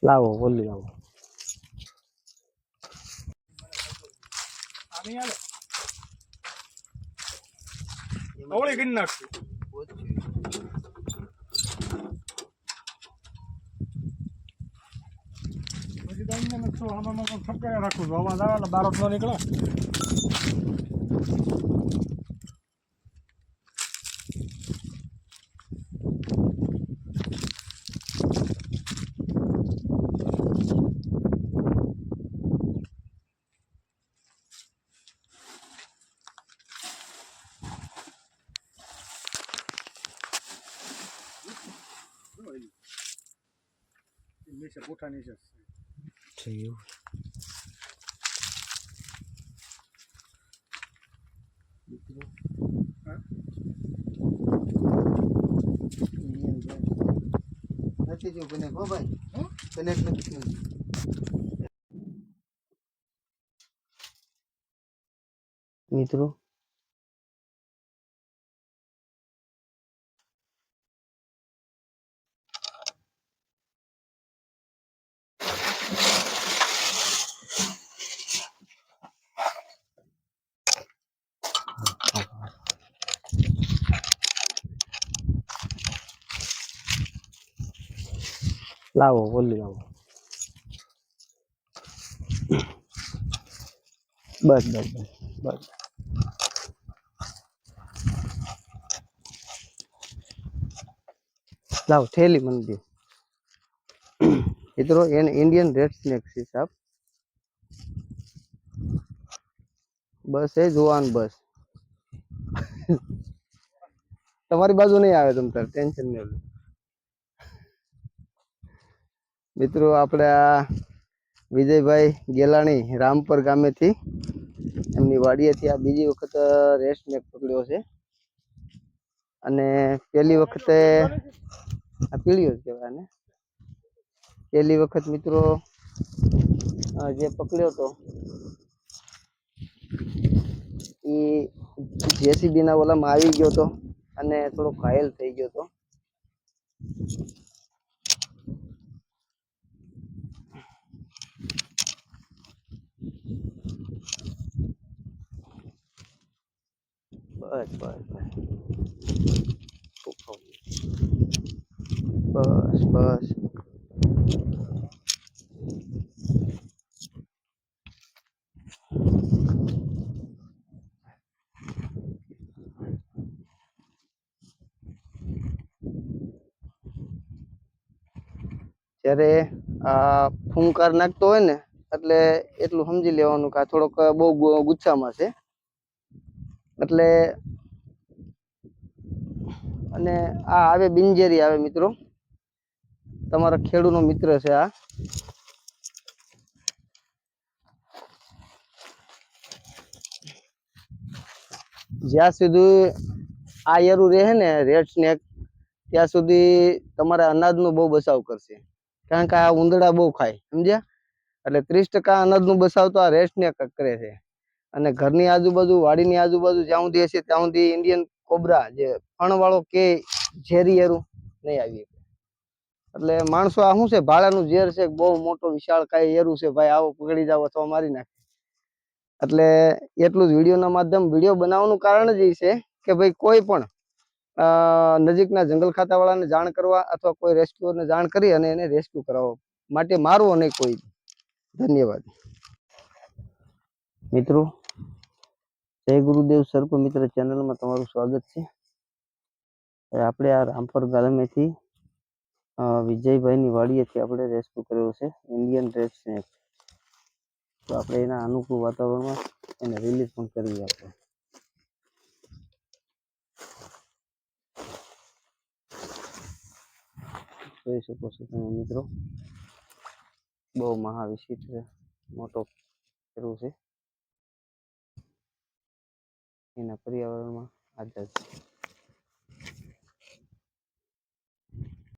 લાવો બોલી લાવો. ઓળી કરી નાખશું. પછી તો અહીંયા નકશો આમાં પણ ઠપકાયા રાખું છું. અવાજ આવે એટલે બારો ન નીકળે. નીચે કોઠા નીચે થયું નથી જો કનેક્ટ હો ભાઈ કનેક્ટ નથી થયું. મિત્રો લાવો બોલી લાવો. બસ બસ બસ બસ. લાવો થેલી મને દો મિત્રો. એને ઇન્ડિયન રેડ સ્નેક છે સાહેબ. બસ એ જોવાનું બસ. તમારી બાજુ નહીં આવે તમ તાર ટેન્શન નહીં લો મિત્રો. આપણે આ વિજયભાઈ ગેલાણી રામપર ગામેથી એમની વાડીએથી આ બીજી વખત રેડ સ્નેક પકડ્યો છે. અને પહેલી વખતે આ પીળીઓ જ કહેવાય આને. પહેલી વખત મિત્રો જે પકડ્યો હતો એ જેસીબી ના ઓલામાં આવી ગયો હતો અને થોડો ઘાયલ થઈ ગયો હતો. બસ બસ બસ બસ બસ. જ્યારે આ ફૂંકાર નાખતો હોય ને એટલે એટલું સમજી લેવાનું કે આ થોડોક બહુ ગુસ્સામાં છે. એટલે અને આ આવે બિનઝેરી આવે મિત્રો. તમારા ખેડૂતનો મિત્ર છે આ. જ્યાં સુધી આ એરું રહે ને રેડ સ્નેક ત્યાં સુધી તમારા અનાજનો બહુ બચાવ કરશે. કારણ કે આ ઉંદરડા બહુ ખાય સમજ્યા. એટલે 30% અનાજનું બચાવ તો આ રેડ સ્નેક કરે છે. અને ઘરની આજુબાજુ વાડીની આજુબાજુ જ્યાં સુધી હશે ત્યાં સુધી ઇન્ડિયન કોબરા જે ફણવાળો કે ઝેરી એરું નહીં આવી. એટલે માણસો આ શું છે ભાડાનું ઝેર છે બહુ મોટો વિશાળ કાંઈ એરું છે ભાઈ આવો પકડી જાવ અથવા મારી નાખે. એટલે એટલું જ વિડીયોના માધ્યમ વિડીયો બનાવવાનું કારણ જ એ છે કે ભાઈ કોઈ પણ નજીકના જંગલ ખાતાવાળાને જાણ કરવા અથવા કોઈ રેસ્ક્યુઅરને જાણ કરી અને એને રેસ્ક્યુ કરાવવા માટે મારવો નહીં કોઈ. ધન્યવાદ મિત્રો. જય ગુરુદેવ સર્પ મિત્ર ચેનલમાં તમારું સ્વાગત છે. આપણે આ રામપર ગામેથી વિજયભાઈની વાડીએથી આપણે રેસ્ક્યુ કર્યો છે ઇન્ડિયન રેડ સ્નેક. તો આપણે એના અનુકૂળ વાતાવરણમાં એને રિલીઝ પણ કરીએ. આપણે જોઈ શકો છો તમે મિત્રો. બહુ મહાવિચિત્ર મોટો એરું છે. એના પર્યાવરણમાં આઝાદ છે.